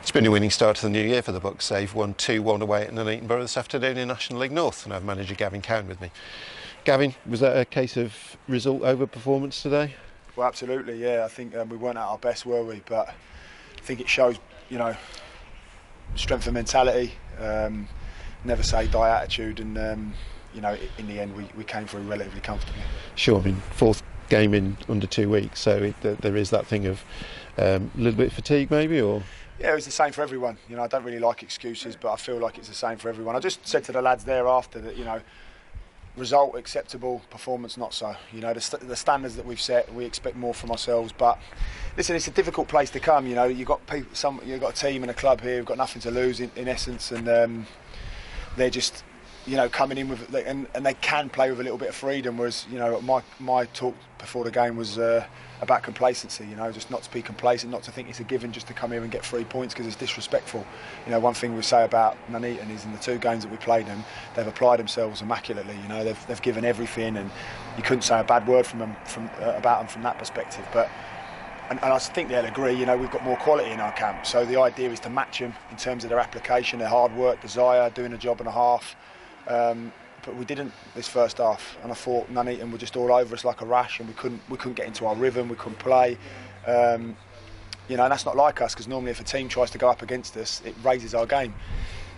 It's been a winning start to the new year for the Bucks. They've won 2-1 away at Nuneaton Borough this afternoon in National League North, and I have manager Gavin Cowan with me. Gavin, was that a case of result over performance today? Well, absolutely, yeah. I think we weren't at our best, were we? But I think it shows, strength of mentality, never say die attitude, and in the end we came through relatively comfortably. Sure, I mean, fourth game in under 2 weeks, so there is that thing of a little bit of fatigue maybe, or? Yeah, it was the same for everyone. I don't really like excuses, but I feel like it's the same for everyone. I just said to the lads thereafter that, result acceptable, performance not so. The standards that we've set, we expect more from ourselves. But listen, it's a difficult place to come. You've got people, you've got a team and a club here who've got nothing to lose in essence, and they're just coming in with and they can play with a little bit of freedom. Whereas my talk before the game was about complacency. Just not to be complacent, not to think it's a given just to come here and get 3 points because it's disrespectful. One thing we say about Nuneaton is in the 2 games that we played them, they've applied themselves immaculately. They've given everything, and you couldn't say a bad word about them from that perspective. But and I think they'll agree. We've got more quality in our camp, so the idea is to match them in terms of their application, their hard work, desire, doing a job and a half. But we didn't this first half, and I thought Nuneaton were just all over us like a rash, and we couldn't get into our rhythm, we couldn't play. And that's not like us, because normally if a team tries to go up against us, it raises our game.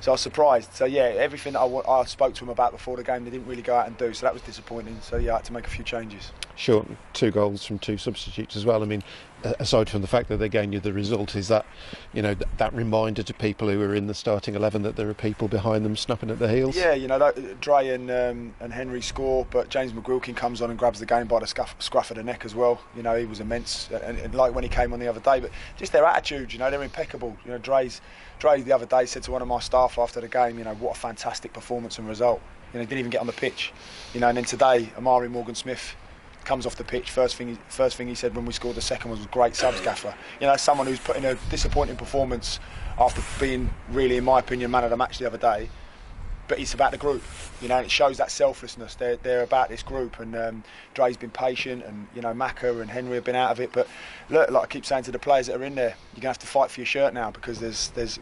So I was surprised. So yeah, everything that I spoke to them about before the game, they didn't really go out and do. So that was disappointing. So yeah, I had to make a few changes. Sure, 2 goals from 2 substitutes as well. I mean, aside from the fact that they gained you the result, is that that reminder to people who are in the starting 11 that there are people behind them snapping at their heels? Yeah, Dre and Henry score, but James McGuilkin comes on and grabs the game by the scruff of the neck as well. He was immense, and like when he came on the other day. But just their attitude, they're impeccable. Dre the other day said to one of my staff after the game, what a fantastic performance and result. He didn't even get on the pitch. And then today, Amari Morgan-Smith comes off the pitch. First thing he said when we scored the second was great subs, Gaffer. Someone who's put in a disappointing performance after being really, in my opinion, man of the match the other day. But it's about the group, and it shows that selflessness. They're about this group, and Dre's been patient, and Macca and Henry have been out of it. But look, like I keep saying to the players that are in there, you're gonna have to fight for your shirt now, because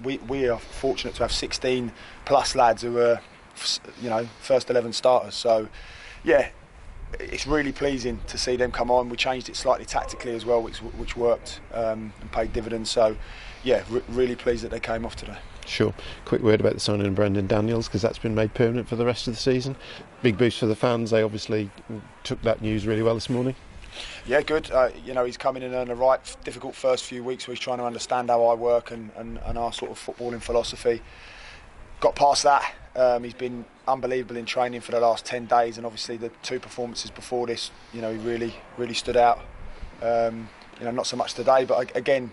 we are fortunate to have 16 plus lads who are first 11 starters. So yeah, it's really pleasing to see them come on. We changed it slightly tactically as well, which worked and paid dividends. So yeah, really pleased that they came off today. Sure. Quick word about the signing of Brendan Daniels, because that's been made permanent for the rest of the season. Big boost for the fans. They obviously took that news really well this morning. Yeah, good. He's coming in on the right difficult first few weeks where he's trying to understand how I work and our sort of footballing philosophy. Got past that. He's been unbelievable in training for the last 10 days, and obviously the 2 performances before this, he really stood out. Not so much today, but again,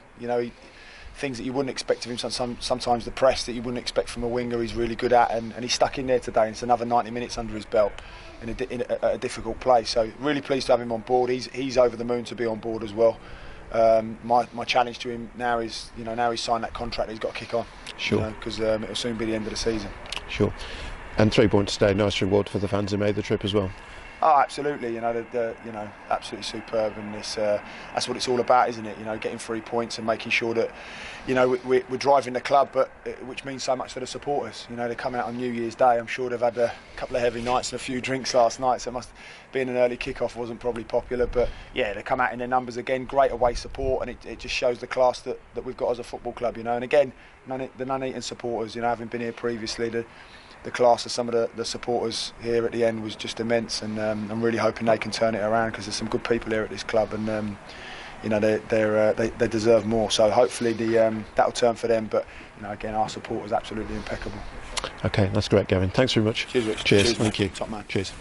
things that you wouldn't expect of him. Sometimes the press that you wouldn't expect from a winger, he's really good at, and he's stuck in there today. And it's another 90 minutes under his belt in a difficult place. So really pleased to have him on board. He's over the moon to be on board as well. My challenge to him now is, now he's signed that contract, he's got to kick on. Sure. Because it'll soon be the end of the season. Sure. And 3 points today, nice reward for the fans who made the trip as well. Oh, absolutely. Absolutely superb, and that's what it's all about, isn't it? Getting 3 points and making sure that, we're driving the club, but which means so much for the supporters. They come out on New Year's Day. I'm sure they've had a couple of heavy nights and a few drinks last night, so it must being an early kick-off wasn't probably popular. But yeah, they come out in their numbers again. Great away support, and it just shows the class that we've got as a football club. And again, the Nuneaton supporters. Having been here previously, the class of some of the supporters here at the end was just immense, and I'm really hoping they can turn it around, because there's some good people here at this club, and they deserve more. So hopefully that'll turn for them. But again, our support is absolutely impeccable. Okay, that's great, Gavin. Thanks very much. Cheers, Rich. Cheers. Thank you. Top man. Cheers.